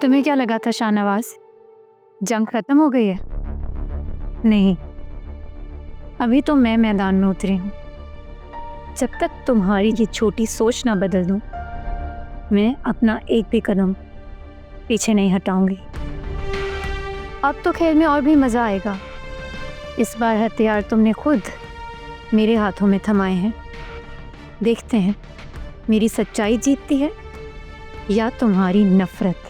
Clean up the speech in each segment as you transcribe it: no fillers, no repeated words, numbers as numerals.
तुम्हें क्या लगा था शाहनवाज, जंग खत्म हो गई है? नहीं, अभी तो मैं मैदान में उतरी हूँ। जब तक तुम्हारी ये छोटी सोच ना बदल दूँ, मैं अपना एक भी कदम पीछे नहीं हटाऊंगी। अब तो खेल में और भी मजा आएगा। इस बार हथियार तुमने खुद मेरे हाथों में थमाए हैं। देखते हैं मेरी सच्चाई जीतती है या तुम्हारी नफरत।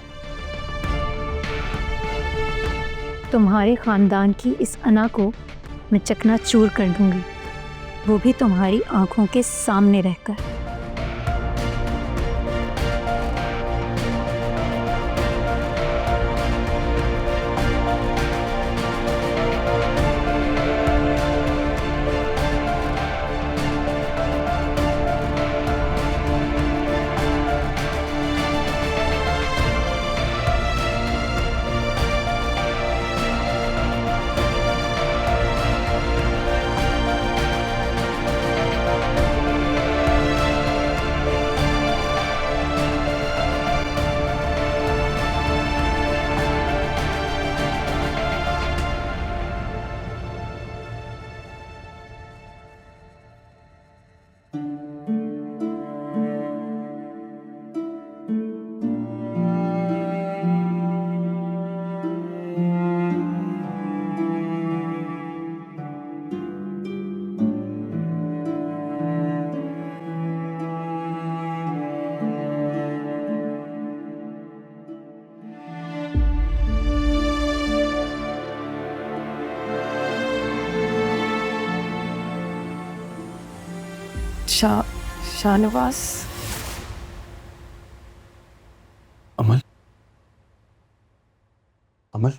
तुम्हारे खानदान की इस अना को मैं चकनाचूर कर दूंगी, वो भी तुम्हारी आंखों के सामने रहकर। शाहनवाज। अमल, अमल,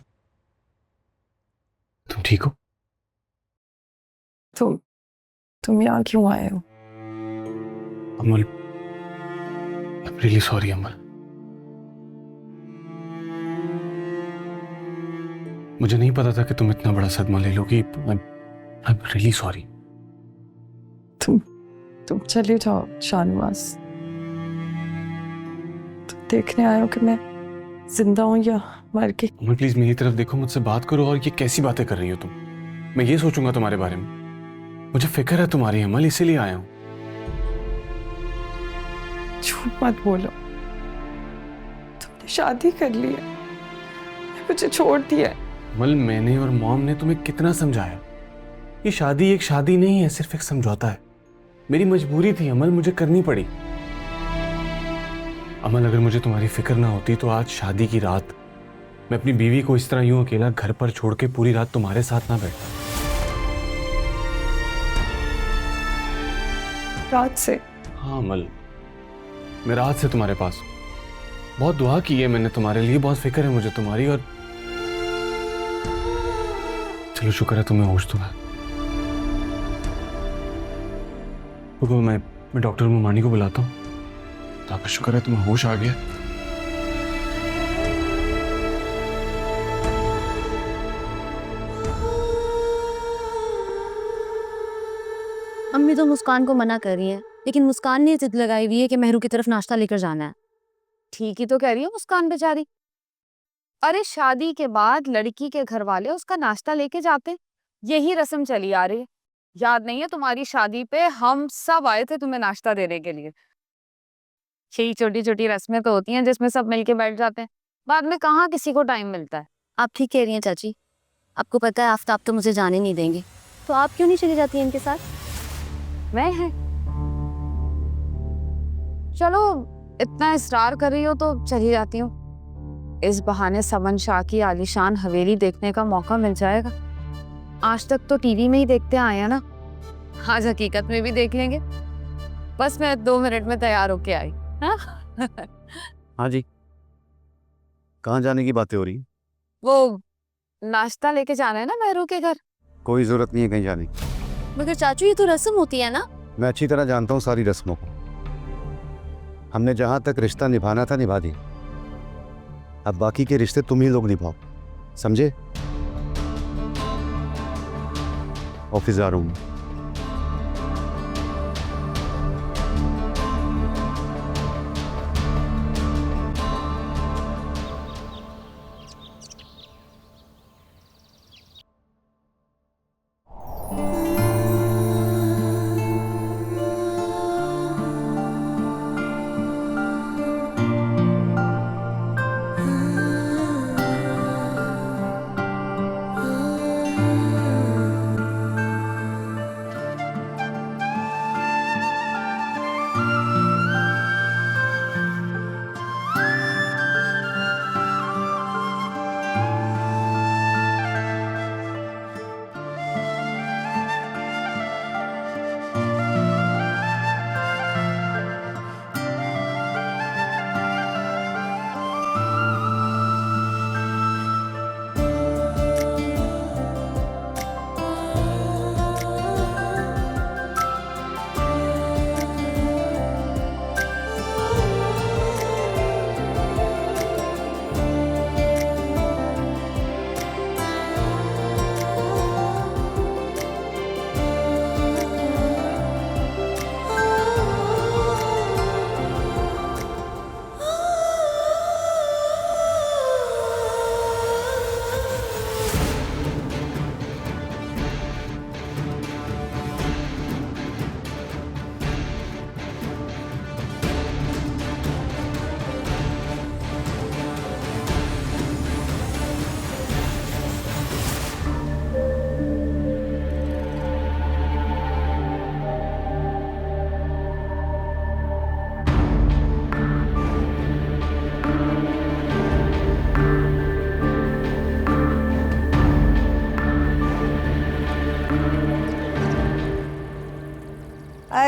तुम ठीक हो? तुम यहाँ क्यों आए हो? अमल, I'm really sorry, अमल। मुझे नहीं पता था कि तुम इतना बड़ा सदमा ले लोगी। I'm really sorry। तुम चले जाओ शाहनवाज। तुम देखने आए हो कि मैं जिंदा हूं या मर के? अमल प्लीज मेरी तरफ देखो, मुझसे बात करो। और ये कैसी बातें कर रही हो तुम? मैं ये सोचूंगा तुम्हारे बारे में। मुझे फिक्र है तुम्हारी अमल, इसीलिए आया हूं। झूठ मत बोलो। तुमने शादी कर ली है, मुझे छोड़ दिया है। अमल, मैंने और मॉम ने तुम्हें कितना समझाया। ये शादी एक शादी नहीं है, सिर्फ एक समझौता है। मेरी मजबूरी थी अमल, मुझे करनी पड़ी। अमल, अगर मुझे तुम्हारी फिक्र ना होती तो आज शादी की रात मैं अपनी बीवी को इस तरह यूं अकेला घर पर छोड़ के पूरी रात तुम्हारे साथ ना बैठा। रात से? हाँ अमल, मैं रात से तुम्हारे पास हूं। बहुत दुआ की है मैंने तुम्हारे लिए, बहुत फिक्र है मुझे तुम्हारी। और चलो शुक्र है तुम्हें होश तो है। रुको, मैं डॉक्टर मोमानी को बुलाता हूँ। आपका शुक्र है तुम्हें होश आ गया। अम्मी तो मुस्कान को मना कर रही है, लेकिन मुस्कान ने जिद लगाई हुई है कि मेहरू की तरफ नाश्ता लेकर जाना है। ठीक ही तो कह रही है मुस्कान बेचारी। अरे शादी के बाद लड़की के घर वाले उसका नाश्ता लेके जाते, यही रस्म चली आ रही है। याद नहीं है तुम्हारी शादी पे हम सब आए थे तुम्हें नाश्ता देने के लिए। यही छोटी छोटी रस्में तो होती हैं जिसमें सब मिलके बैठ जाते हैं, बाद में कहाँ किसी को टाइम मिलता है। आप ठीक कह रही हैं चाची। आपको पता है आफ्ताब तो मुझे जाने नहीं देंगे, तो आप क्यों नहीं चली जाती हैं इनके साथ? मैं है, चलो इतना इसरार कर रही हो तो चली जाती हूँ। इस बहाने समन शाह की आलीशान हवेली देखने का मौका मिल जाएगा। आज तक तो टीवी में ही देखते आए हैं ना, आज हकीकत में भी देख लेंगे। बस मैं 2 मिनट में तैयार होके आई। हाँ? हाँ जी, कहाँ जाने की बातें हो रही? वो नाश्ता लेके जाना है ना मेहरू के घर। कोई जरूरत नहीं है कहीं जाने की। मगर चाचू ये तो रस्म होती है ना। मैं अच्छी तरह जानता हूँ सारी रस्मों को। हमने जहाँ तक रिश्ता निभाना था निभा दिया। अब बाकी के रिश्ते तुम ही लोग निभाओ, समझे? ऑफिस जा रहा हूँ।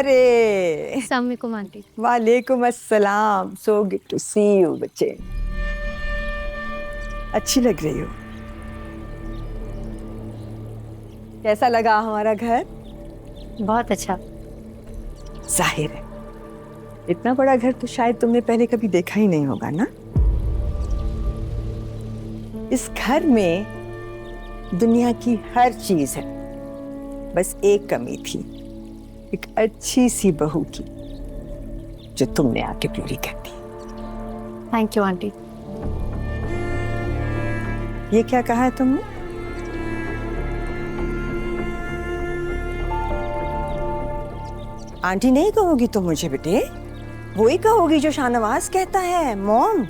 अरे अस्सलाम वालेकुम आंटी। वालेकुम अस्सलाम। So good to see you बच्चे, अच्छी लग रही हो। कैसा लगा हमारा घर? बहुत अच्छा। जाहिर है इतना बड़ा घर तो शायद तुमने पहले कभी देखा ही नहीं होगा ना। इस घर में दुनिया की हर चीज है, बस एक कमी थी, एक अच्छी सी बहू की, जो तुमने आके पूरी कर दी। Thank you aunty. ये क्या कहा है तुमने? आंटी नहीं कहोगी तुम मुझे बेटे, वो ही कहोगी जो शाहनवाज कहता है, मॉम।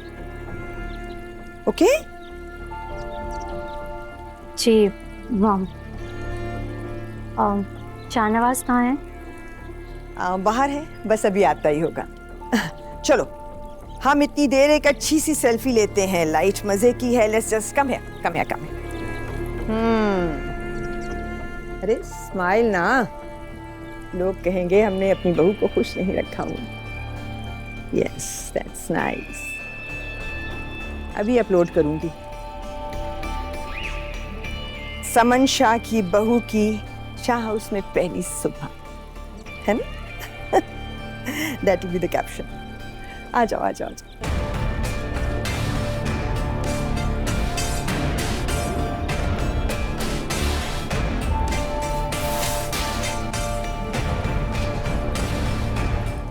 ओके? जी मॉम। शाहनवाज कहाँ है? बाहर है, बस अभी आता ही होगा। चलो हम इतनी देर एक अच्छी सी सेल्फी लेते हैं, लाइट मजे की है। Let's just come here, come here, come here. अरे स्माइल ना, लोग कहेंगे हमने अपनी बहू को खुश नहीं रखा हूँ। Yes that's nice. अभी अपलोड करूंगी। समन शाह की बहू की शाह हाउस में पहली सुबह, है ना? That will be the caption. आ जाओ आ जाओ आ जाओ।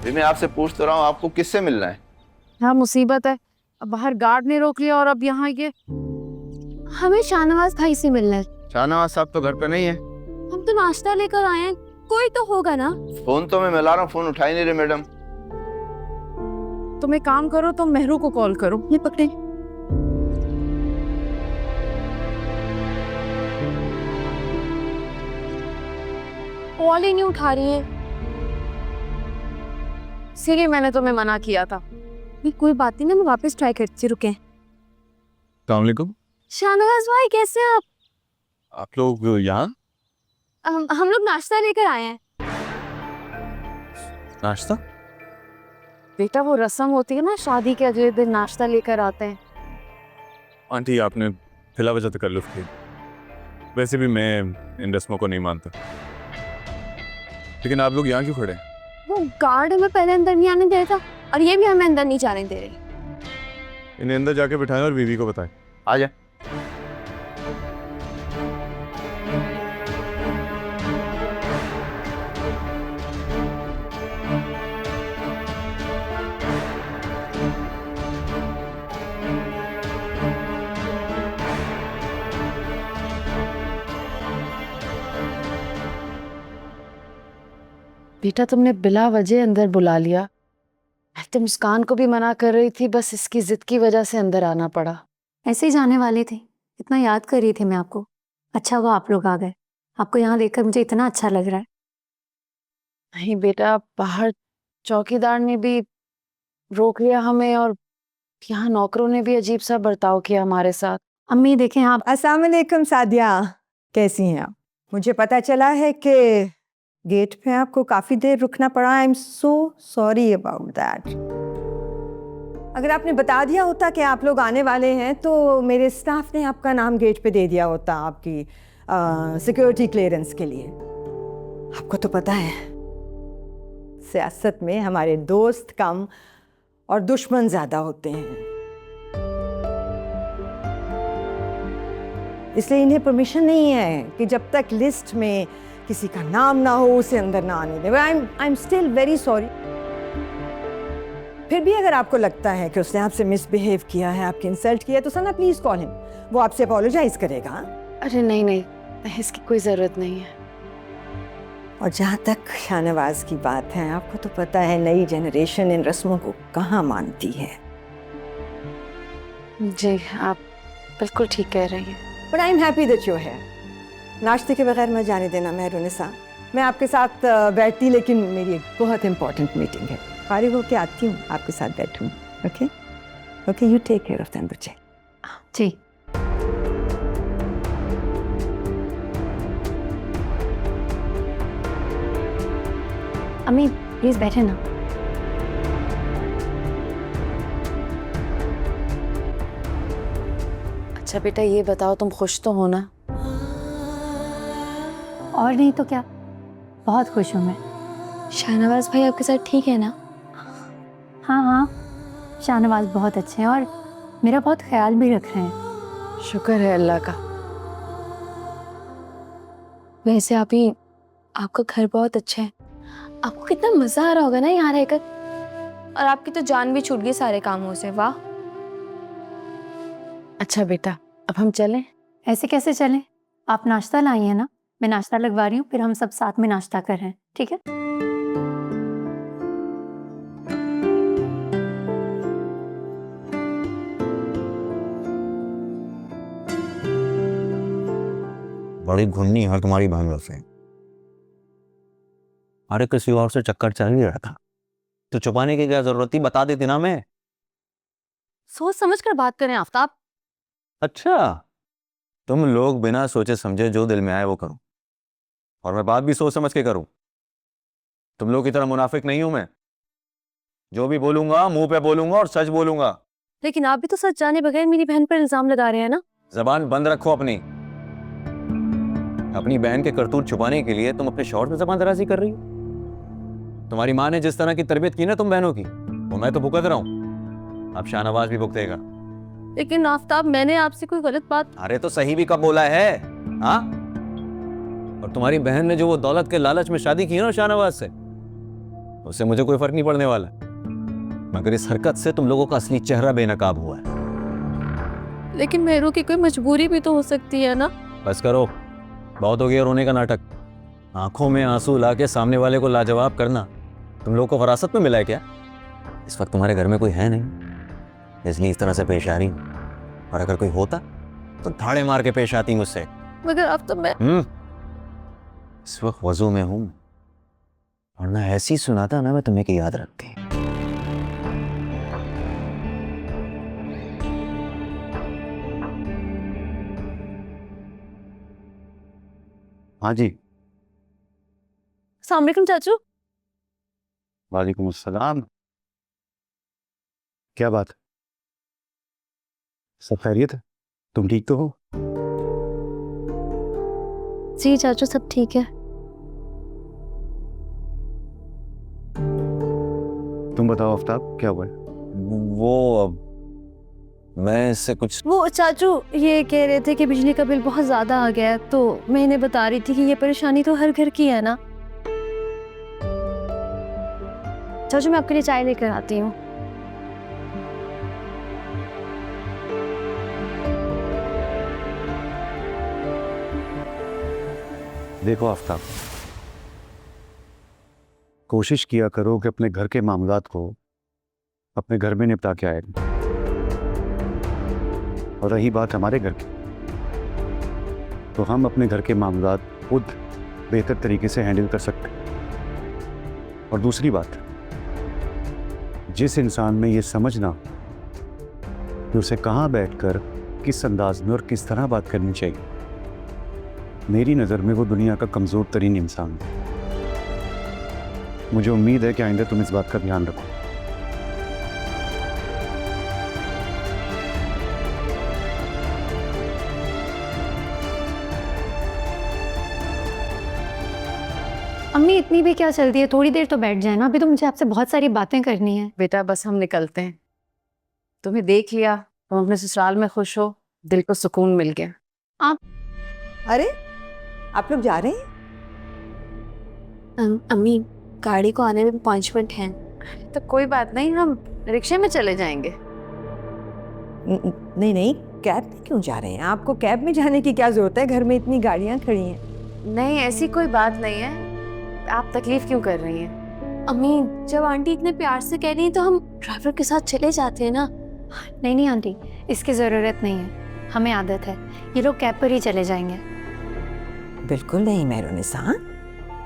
मैं आपसे पूछ तो रहा हूँ, आपको किससे मिलना है? हाँ मुसीबत है, अब बाहर गार्ड ने रोक लिया और अब यहाँ ये। हमें शाहनवाज भाई से मिलना है। शाहनवाज साहब तो घर पे नहीं है। हम तो नाश्ता लेकर आए हैं, कोई तो होगा ना। फोन तो मैं मिला रहा हूँ, फोन उठा ही नहीं रहे मैडम। तुम एक काम करो, तुम मेहरू को कॉल करो। ये पकड़े। कॉल ही नहीं उठा रही है। इसीलिए मैंने तुम्हें मना किया था। नहीं कोई बात नहीं ना, मैं वापस ट्राई करती। रुके। अस्सलामुअलैकुम। शाहनवाज भाई कैसे हैं आप? आप लोग यहाँ? हम लोग नाश्ता लेकर आए हैं। नाश्ता? बेटा वो रस्म होती है ना, शादी के अगले दिन नाश्ता लेकर आते हैं। आंटी आपने फिला वजह तो कर लो फिर। वैसे भी मैं इन रस्मों को नहीं मानता, लेकिन आप लोग यहाँ क्यों खड़े हैं? वो गार्ड हमें पहले अंदर नहीं आने दे रहा था और ये भी हमें अंदर नहीं जाने दे रहे। इन्हें अंदर जाके बिठाएं और बीवी को बताएं। आ जा। बेटा तुमने बिला वजह अंदर बुला लिया। मैं तो मुस्कान को भी मना कर रही थी, बस इसकी जिद की वजह से अंदर आना पड़ा। ऐसे ही जाने वाले थे, इतना याद कर रही थी मैं आपको। अच्छा हुआ आप लोग आ गए, आपको यहाँ देखकर मुझे इतना अच्छा लग रहा है। नहीं बेटा, बाहर चौकीदार ने भी रोक लिया हमें और यहाँ नौकरों ने भी अजीब सा बर्ताव किया हमारे साथ। अम्मी देखें आप। अस्सलाम वालेकुम सादिया, कैसी हैं आप? मुझे पता चला है कि गेट पे आपको काफी देर रुकना पड़ा। I am so sorry about that. अगर आपने बता दिया होता कि आप लोग आने वाले हैं तो मेरे स्टाफ ने आपका नाम गेट पे दे दिया होता, आपकी सिक्योरिटी क्लियरेंस के लिए। आपको तो पता है सियासत में हमारे दोस्त कम और दुश्मन ज्यादा होते हैं, इसलिए इन्हें परमिशन नहीं है कि जब तक लिस्ट में किसी का नाम ना हो उसे अंदर ना आने दें। I am still very sorry. फिर भी अगर आपको लगता है कि उसने आपसे मिसबिहेव किया है, आपकी इंसल्ट किया है, तो सना प्लीज कॉल हिम, वो आपसे अपोलोजाइज करेगा। अरे नहीं नहीं, इसकी कोई जरूरत नहीं है। और जहाँ तक शाहनवाज की बात है, आपको तो पता है नई जनरेशन इन रस्मों को कहाँ मानती है। जी आप बिल्कुल ठीक कह रही हैं। But I am happy that you are here. नाश्ते के बगैर मैं जाने देना मेहरुनिसा। मैं आपके साथ बैठती, लेकिन मेरी एक बहुत इंपॉर्टेंट मीटिंग है। फारिग होके आती हूँ, आपके साथ बैठूँ। Okay okay, you take care of them बच्चे। जी अम्मी प्लीज बैठे ना। अच्छा बेटा ये बताओ तुम खुश तो हो ना? और नहीं तो क्या, बहुत खुश हूँ मैं। शाहनवाज भाई आपके साथ ठीक है ना? हाँ हाँ, शाहनवाज बहुत अच्छे हैं और मेरा बहुत ख्याल भी रख रहे हैं। शुक्र है अल्लाह का। वैसे आपका घर बहुत अच्छा है, आपको कितना मजा आ रहा होगा ना यहाँ रहकर। और आपकी तो जान भी छूट गई सारे कामों से, वाह। अच्छा बेटा अब हम चलें? ऐसे कैसे चलें? आप नाश्ता लाई हैं ना, मैं नाश्ता लगवा रही हूँ, फिर हम सब साथ में नाश्ता कर रहे हैं, ठीक है? बड़ी घुन्नी है तुम्हारी बहन वैसे। अरे किसी और से चक्कर चल ही रहा था तो छुपाने की क्या जरूरत थी, बता देती ना मैं। सोच समझ कर बात करें आफ्ताब। अच्छा तुम लोग बिना सोचे समझे जो दिल में आए वो करो, और मैं बात भी सोच समझ के करूं। तुम लोग की तरह मुनाफिक नहीं हूं मैं, जो भी बोलूंगा मुंह पे बोलूंगा और सच बोलूंगा। लेकिन आप भी तो सच जाने बगैर मेरी बहन पर इल्जाम लगा रहे हैं ना। जबान बंद रखो अपनी बहन के करतूत छुपाने के लिए तुम अपने शौहर से जबान दराजी कर रही हो। तुम्हारी माँ ने जिस तरह की तरबियत की ना तुम बहनों की, वो मैं तो भुगत रहा हूं, अब शाहनवाज भी भुगतेगा। लेकिन आफ्ताब मैंने आपसे कोई गलत बात। अरे तो सही भी कब बोला है? हाँ, और तुम्हारी बहन ने जो वो दौलत के लालच में शादी की है ना शाहनवाज से, उससे मुझे कोई फर्क नहीं पड़ने वाला, मगर इस हरकत से तुम लोगों का असली चेहरा बेनकाब हुआ है। लेकिन मेहरू की कोई मजबूरी भी तो हो सकती है ना। बस करो, बहुत हो गया रोने का नाटक। आंखों में आंसू लाके सामने वाले को लाजवाब करना तुम लोगों को विरासत में मिला है क्या? इस वक्त तुम्हारे घर में कोई है नहीं, इसलिए इस तरह से पेश आ रही, और अगर कोई होता तो धाड़े मार के पेश आती मुझसे। मगर अब तो मैं इस वक्त वजू में हूं, वरना ऐसी सुनाता ना मैं तुम्हें कि याद रखती। हाँ जी। अस्सलाम वालेकुम चाचू। वालेकुम अस्सलाम। क्या बात, सब खैरियत है? तुम ठीक तो हो? जी चाचू सब ठीक है। तुम बताओ आफ्ताब, क्या हुआ है? वो मैं इससे कुछ वो चाचू ये कह रहे थे कि बिजली का बिल बहुत ज्यादा आ गया है, तो मैं इन्हें बता रही थी कि ये परेशानी तो हर घर की है ना। चाचू मैं आपके लिए चाय लेकर आती हूँ। देखो आफ्ताब, कोशिश किया करो कि अपने घर के मामलात को अपने घर में निपटा के आए। और रही बात हमारे घर की, तो हम अपने घर के मामलात खुद बेहतर तरीके से हैंडल कर सकते हैं। और दूसरी बात, जिस इंसान में ये समझना कि उसे कहाँ बैठकर किस अंदाज में और किस तरह बात करनी चाहिए, मेरी नज़र में वो दुनिया का कमज़ोर तरीन इंसान है। मुझे उम्मीद है कि आइंदा तुम इस बात का ध्यान रखो। अम्मी इतनी भी क्या चलती है, थोड़ी देर तो बैठ जाए ना, अभी तो मुझे आपसे बहुत सारी बातें करनी है। बेटा बस हम निकलते हैं, तुम्हें देख लिया, तुम अपने ससुराल में खुश हो, दिल को सुकून मिल गया। अरे आप लोग जा रहे हैं? अम्मी गाड़ी को आने में 5 मिनट हैं। तो कोई बात नहीं, हम रिक्शे में चले जाएंगे। नहीं नहीं, कैब में क्यों जा रहे हैं? आपको कैब में जाने की क्या जरूरत है, घर में इतनी गाड़ियां खड़ी हैं। नहीं ऐसी कोई बात नहीं है, आप तकलीफ क्यों कर रही हैं? अम्मी जब आंटी इतने प्यार से कह रही हैं तो हम ड्राइवर के साथ चले जाते हैं ना। नहीं नहीं आंटी, इसकी ज़रूरत नहीं है, हमें आदत है, ये लोग कैब पर ही चले जाएंगे। बिल्कुल नहीं मेहरुनिसा,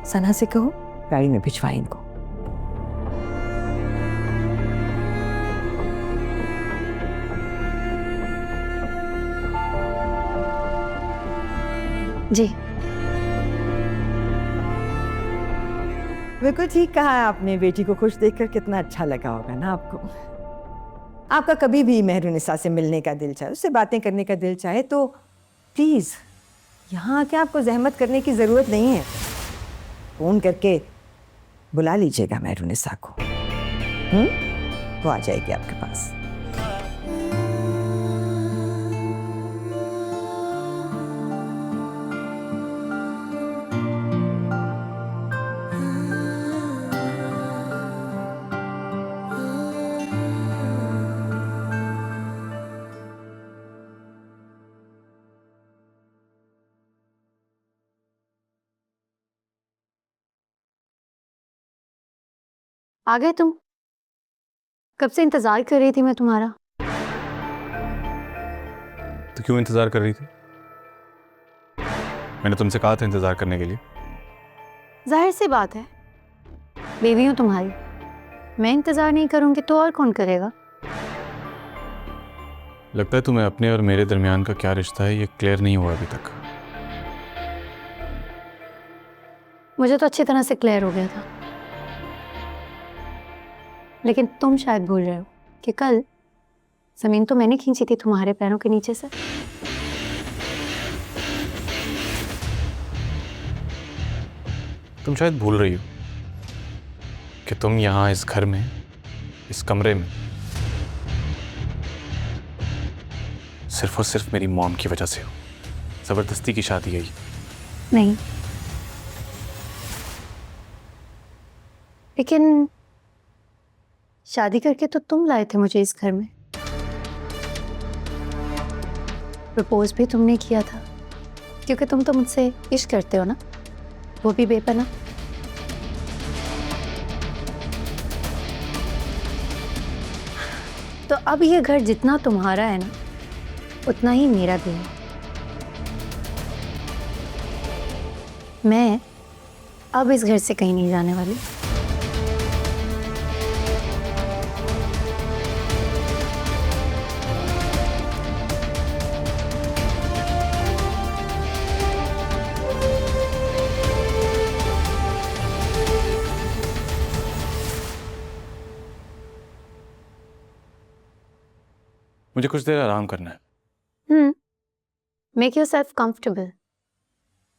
सना से कहो गाड़ी में भिजवाए इनको। जी बिल्कुल ठीक कहा है आपने। बेटी को खुश देखकर कितना अच्छा लगा होगा ना आपको। आपका कभी भी मेहरुनिसा से मिलने का दिल चाहे, उससे बातें करने का दिल चाहे तो प्लीज़ यहाँ आके आपको जहमत करने की ज़रूरत नहीं है। फ़ोन करके बुला लीजिएगा मेहरुनिसा को, वो आ जाएगी आपके पास। आ गए तुम? कब से इंतजार कर रही थी मैं तुम्हारा। तो क्यों इंतजार कर रही थी? मैंने तुमसे कहा था इंतजार करने के लिए। जाहिर सी बात है, बीवी हूँ तुम्हारी, मैं इंतजार नहीं करूंगी तो और कौन करेगा। लगता है तुम्हें अपने और मेरे दरमियान का क्या रिश्ता है ये क्लियर नहीं हुआ अभी तक। मुझे तो अच्छी तरह से क्लियर हो गया था, लेकिन तुम शायद भूल रहे हो कि कल जमीन तो मैंने खींची थी तुम्हारे पैरों के नीचे से। तुम शायद भूल रही हो कि तुम यहां इस घर में, इस कमरे में सिर्फ और सिर्फ मेरी मॉम की वजह से हो। जबरदस्ती की शादी है ये। नहीं, लेकिन शादी करके तो तुम लाए थे मुझे इस घर में। प्रपोज भी तुमने किया था, क्योंकि तुम तो मुझसे इश्क करते हो ना, वो भी बेपना। तो अब ये घर जितना तुम्हारा है ना, उतना ही मेरा भी है। मैं अब इस घर से कहीं नहीं जाने वाली। मुझे कुछ देर आराम करना है। Make your self comfortable.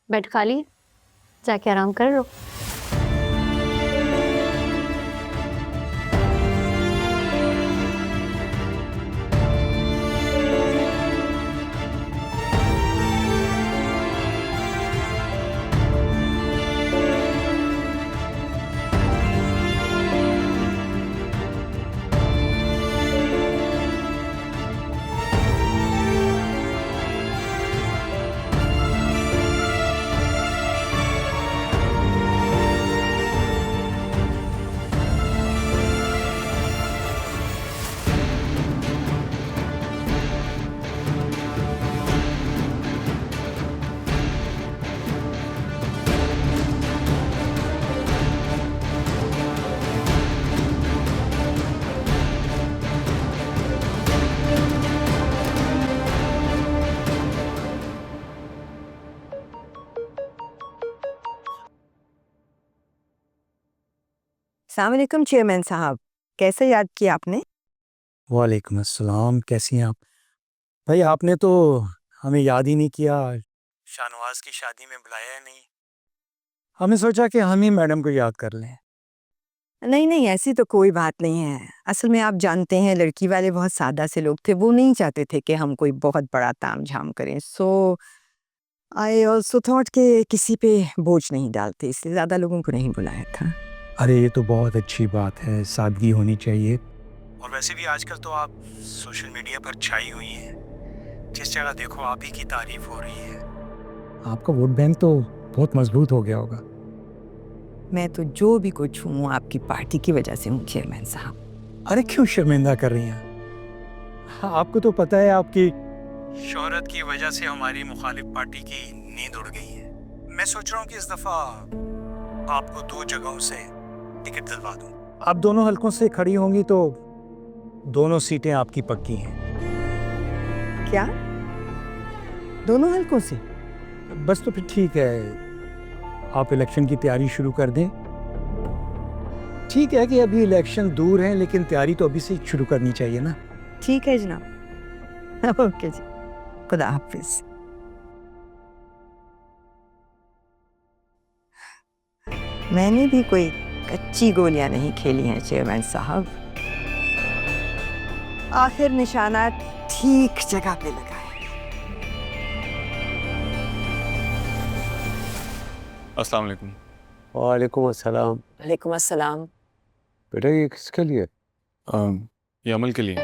Bed खाली, जाके आराम कर लो। अस्सलाम वालेकुम चेयरमैन साहब, कैसे याद किया आपने? वालेकुम अस्सलाम, कैसी हैं आप? भाई आपने तो हमें याद ही नहीं किया, शाहनवाज की शादी में बुलाया ही नहीं। हमने सोचा कि हम ही मैडम को याद कर लें। नहीं नहीं, ऐसी तो कोई बात नहीं है। असल में आप जानते हैं लड़की वाले बहुत सादा से लोग थे, वो नहीं चाहते थे कि हम कोई बहुत बड़ा तामझाम करें। सो आई ऑल्सो थॉट कि किसी पे बोझ नहीं डालते, इसलिए ज़्यादा लोगों को नहीं बुलाया था। अरे ये तो बहुत अच्छी बात है, सादगी होनी चाहिए। और वैसे भी आजकल तो आप सोशल मीडिया पर छाई हुई हैं, जिस जगह देखो आप ही की तारीफ हो रही है। आपका वोट बैंक तो बहुत मजबूत हो गया होगा। मैं तो जो भी कुछ हूँ आपकी पार्टी की वजह से हूँ चेयरमैन साहब। अरे क्यों शर्मिंदा कर रही हैं? आपको तो पता है आपकी शोहरत की वजह से हमारी मुखालिफ पार्टी की नींद उड़ गई है। मैं सोच रहा हूँ कि इस दफा आपको 2 जगहों से टिकट दिलवा दूं। आप दोनों हलकों से खड़ी होंगी तो दोनों सीटें आपकी पक्की हैं। क्या? दोनों हलकों से? बस तो फिर ठीक है, आप इलेक्शन की तैयारी शुरू कर दें ठीक है कि अभी इलेक्शन दूर है, लेकिन तैयारी तो अभी से ही शुरू करनी चाहिए ना। ठीक है जनाब। ओके जी, खुदा हाफिज। मैंने भी कोई कच्ची गोलियां नहीं खेली हैं चेयरमैन साहब। आखिर निशाना ठीक जगह पे लगा है। अस्सलाम वालेकुम। वालेकुम अस्सलाम। वालेकुम अस्सलाम। बेटा ये किसके लिए? ये अमल के लिए।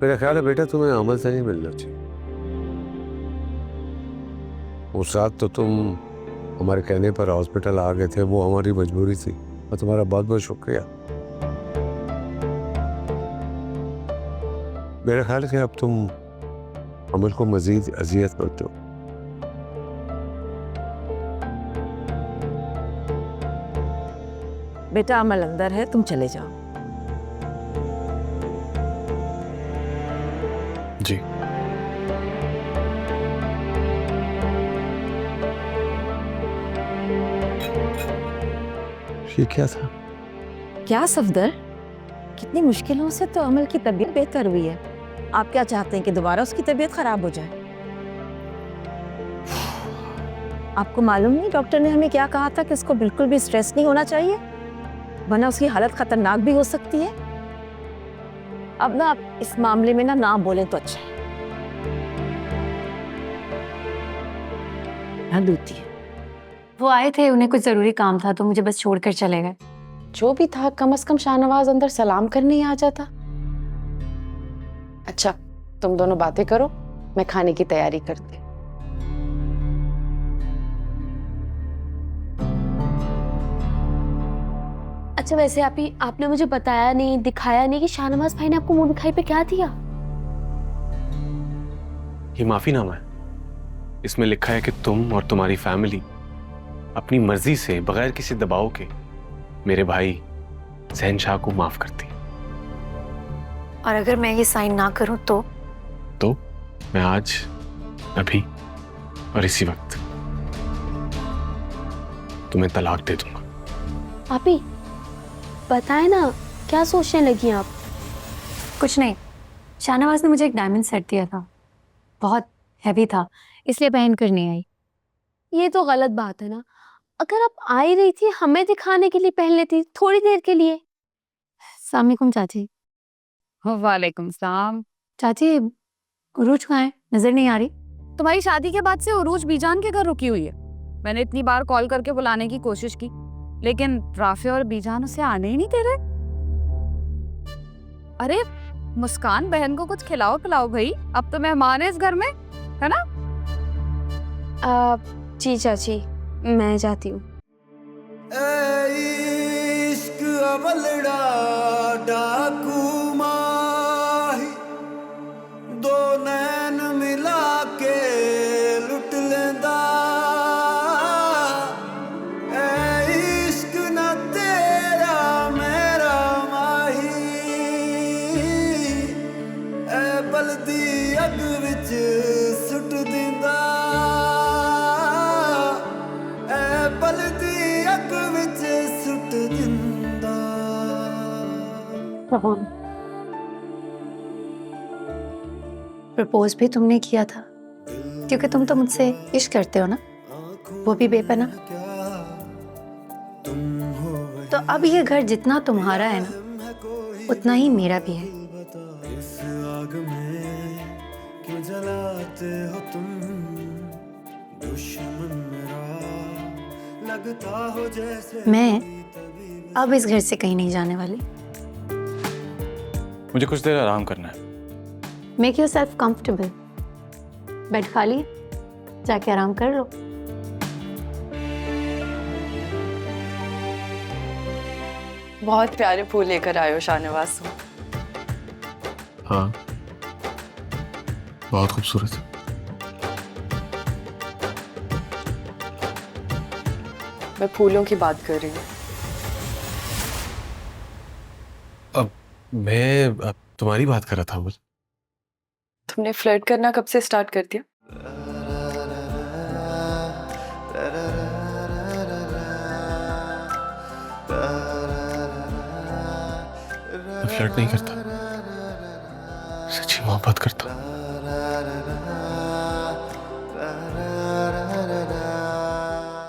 मेरा ख्याल है बेटा तुम्हें अमल से नहीं मिलना चाहिए। उस रात तो तुम हमारे कहने पर हॉस्पिटल आ गए थे, वो हमारी मजबूरी थी, और तुम्हारा बहुत बहुत शुक्रिया। मेरा ख्याल है कि अब तुम अमल को मजीद अजियत मत दो। बेटा अमल अंदर है, तुम चले जाओ। जी। ये क्या था? क्या सफदर, कितनी मुश्किलों से तो अमल की तबीयत बेहतर हुई है। आप क्या चाहते हैं कि दोबारा उसकी तबीयत खराब हो जाए? आपको मालूम नहीं डॉक्टर ने हमें क्या कहा था कि इसको बिल्कुल भी स्ट्रेस नहीं होना चाहिए, वरना उसकी हालत खतरनाक भी हो सकती है। अब ना आप इस मामले में ना बोलें तो अच्छा है। दूती है। वो आए थे, उन्हें कुछ जरूरी काम था तो मुझे बस छोड़कर चले गए। जो भी था, कम से कम शाहनवाज अंदर सलाम करने ही आ जाता। अच्छा, तुम दोनों बातें करो, मैं खाने की तैयारी करती हूँ। अच्छा वैसे आपने मुझे बताया नहीं, दिखाया नहीं कि शाहनवाज भाई ने आपको मुंह दिखाई पे क्या दिया? ये माफीनामा है। इसमें लिखा है कि तुम और तुम्हारी फैमिली अपनी मर्जी से बगैर किसी दबाव के मेरे भाई शहनशाह को माफ करती। और अगर मैं ये साइन ना करूं तो मैं आज, अभी और इसी वक्त तुम्हें तलाक दे दूंगा। आपी बताए ना, क्या सोचने लगी आप? कुछ नहीं, शाहनवाज ने मुझे एक डायमंड सेट दिया था, बहुत हैवी था, इसलिए पहन कर नहीं आई। ये तो गलत बात है ना। अगर आप आ ही रही थी, हमें दिखाने के लिए पहन लेती, थोड़ी देर के लिए। अस्सलाम वालेकुम चाची। वालेकुम सलाम। चाची उरूज कहाँ है, नजर नहीं आ रही। तुम्हारी शादी के बाद से उरूज बीजान के घर रुकी हुई है। मैंने इतनी बार कॉल करके बुलाने की कोशिश की, लेकिन राफे और बीजान उसे आने ही नहीं दे रहे। अरे मुस्कान बहन को कुछ खिलाओ पिलाओ भाई, अब तो मेहमान है इस घर में, है ना? जी चाची, मैं जाती हूँ। इश्क अवलड़ा डाकू माही, दो नैन मिला के लुट लेंदा। इश्क ना तेरा मेरा माही, बलदी अग विच सुट दिंदा। बलदी अग विच सुट दिंदा। प्रपोज भी तुमने किया था, क्योंकि तुम तो मुझसे इश्क करते हो ना, वो भी बेपना। तो अब ये घर जितना तुम्हारा है ना, उतना ही मेरा भी है। इस आग में क्यों जलाते हो तुम, दुश्मन मेरा लगता हो जैसे। मैं अब इस घर से कहीं नहीं जाने वाली। मुझे कुछ देर आराम करना है। Make your self comfortable. Bed खाली, जाके आराम कर लो। बहुत प्यारे फूल लेकर आए हो शाहनवाज। हाँ, बहुत खूबसूरत। मैं फूलों की बात कर रही हूँ। मैं तुम्हारी बात कर रहा था। बोल। तुमने फ्लर्ट करना कब से स्टार्ट कर दिया? फ्लर्ट नहीं करता, सच्ची मोहब्बत करता हूं।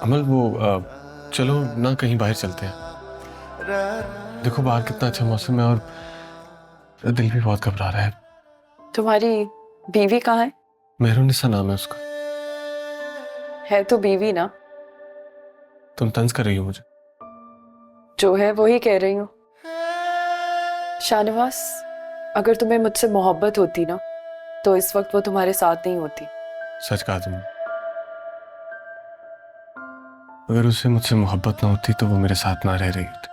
अमल वो चलो ना कहीं बाहर चलते हैं। देखो बाहर कितना अच्छा मौसम है और दिल भी बहुत घबरा रहा है। तुम्हारी बीवी कहाँ है? मेहरुनिसा नाम है उसका। है तो बीवी ना। तुम तंज कर रही हो मुझे? जो है वो ही कह रही हूँ। शाहनवाज, अगर तुम्हें मुझसे मोहब्बत होती ना तो इस वक्त वो तुम्हारे साथ नहीं होती। सच कहा तुमने। अगर उससे मुझसे मोहब्बत ना होती तो वो मेरे साथ ना रह रही होती।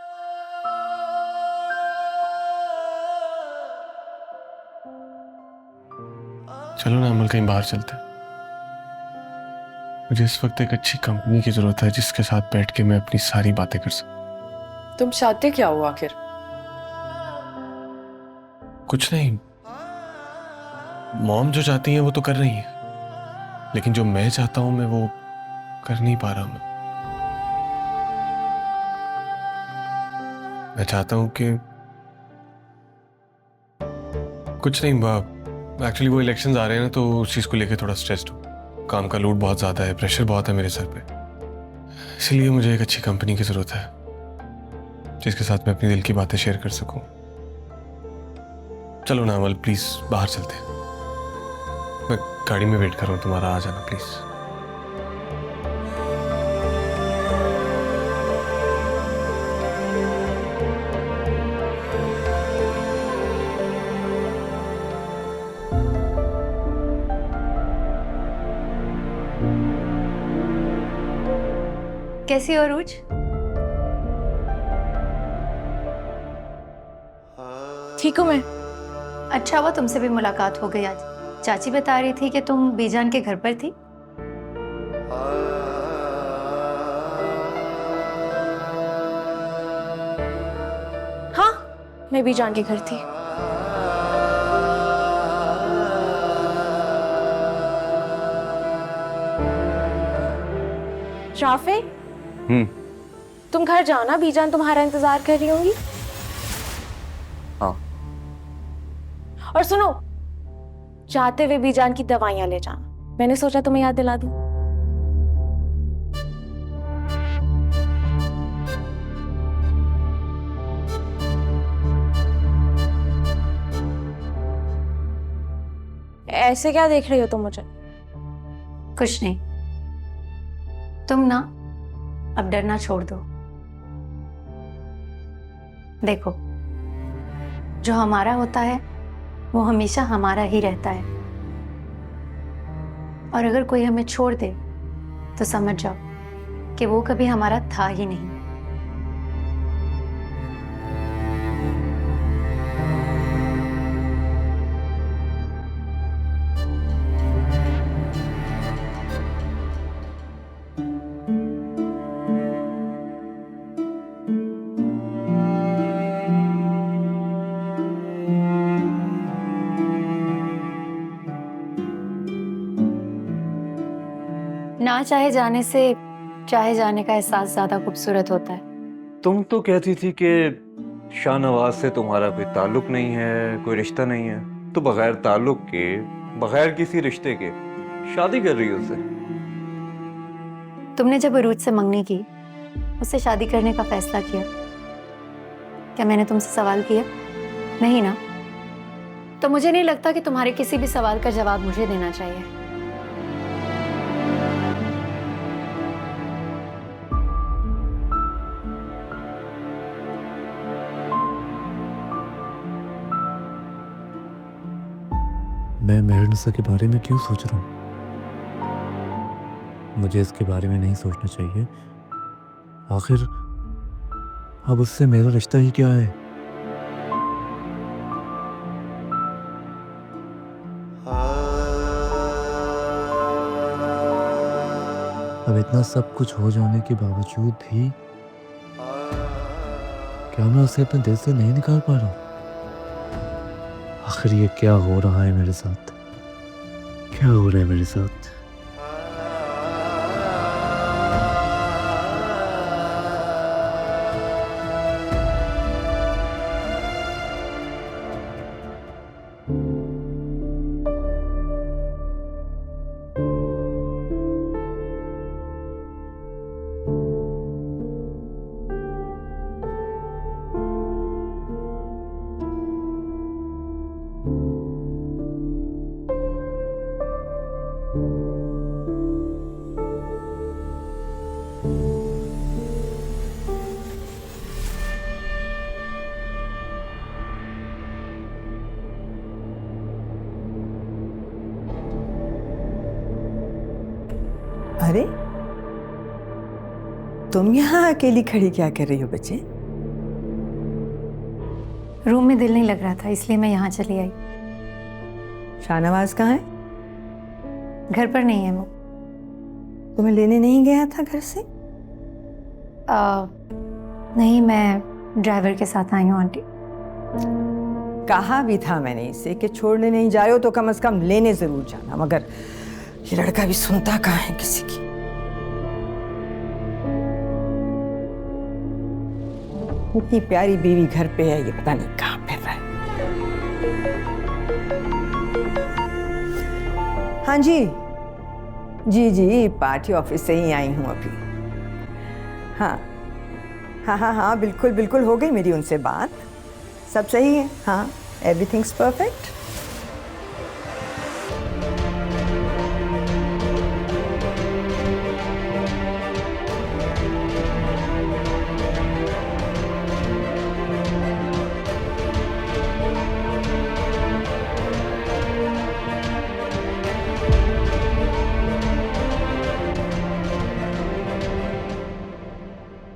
चलो ना अमल कहीं बाहर चलते हैं। मुझे इस वक्त एक अच्छी कंपनी की जरूरत है जिसके साथ बैठ के मैं अपनी सारी बातें कर सकूं। तुम चाहते क्या हो आखिर? कुछ नहीं, मॉम जो चाहती है वो तो कर रही है, लेकिन जो मैं चाहता हूं मैं वो कर नहीं पा रहा। मैं चाहता हूं कि कुछ नहीं, एक्चुअली वो इलेक्शंस आ रहे हैं ना तो उस चीज को लेके थोड़ा स्ट्रेस्ड हूं। काम का लोड बहुत ज्यादा है, प्रेशर बहुत है मेरे सर पे, इसलिए मुझे एक अच्छी कंपनी की जरूरत है जिसके साथ मैं अपनी दिल की बातें शेयर कर सकूं। चलो ना अमल प्लीज बाहर चलते हैं। मैं गाड़ी में वेट कर रहा हूं, तुम्हारा आ जाना प्लीज। कैसी हो रूज? ठीक हूँ मैं। अच्छा हुआ तुमसे भी मुलाकात हो गई आज। चाची बता रही थी कि तुम बीजान के घर पर थी। हाँ, मैं बीजान के घर थी। राफे, तुम घर जाओ ना, बीजान तुम्हारा इंतजार कर रही होंगी। हाँ। और सुनो, जाते हुए बीजान की दवाइयां ले जाना। मैंने सोचा तुम्हें याद दिला दूं। ऐसे क्या देख रही हो तुम मुझे? कुछ नहीं, तुम ना अब डरना छोड़ दो। देखो, जो हमारा होता है वो हमेशा हमारा ही रहता है, और अगर कोई हमें छोड़ दे तो समझ जाओ कि वो कभी हमारा था ही नहीं। ना चाहे जाने से चाहे जाने का एहसास ज्यादा खूबसूरत होता है। तुम तो कहती थी कि शाहनवाज से तुम्हारा कोई ताल्लुक नहीं है, कोई रिश्ता नहीं है, तो बगैर ताल्लुक के, बगैर किसी रिश्ते के शादी कर रही हो उससे। तुमने जब अरूज से मंगनी की, उससे शादी करने का फैसला किया, क्या मैंने तुमसे सवाल किया? नहीं ना। तो मुझे नहीं लगता कि तुम्हारे किसी भी सवाल का जवाब मुझे देना चाहिए। मैं मेहरुनिसा के बारे में क्यों सोच रहा हूँ? मुझे इसके बारे में नहीं सोचना चाहिए। आखिर अब उससे मेरा रिश्ता ही क्या है? अब इतना सब कुछ हो जाने के बावजूद भी क्या मैं उसे अपने दिल से नहीं निकाल पा रहा हूँ? आखिर ये क्या हो रहा है मेरे साथ? क्या हो रहा है मेरे साथ? तुम यहाँ अकेली खड़ी क्या कर रही हो बच्चे? रूम में दिल नहीं लग रहा था इसलिए मैं यहाँ चली आई। शाहनवाज कहाँ है? घर पर नहीं है वो। तुम्हें लेने नहीं गया था घर से? नहीं, मैं ड्राइवर के साथ आई हूँ आंटी। कहा भी था मैंने इसे कि छोड़ने नहीं जा रहे हो तो कम से कम लेने जरूर जाना, मगर ये लड़का भी सुनता कहाँ है किसी की। इतनी प्यारी बीवी घर पे है, ये पता नहीं कहाँ फिर रहा है। हाँ जी जी, पार्टी ऑफिस से ही आई हूँ अभी। हाँ हाँ हाँ हाँ, बिल्कुल बिल्कुल हो गई मेरी उनसे बात, सब सही है। हाँ, एवरीथिंग्स परफेक्ट।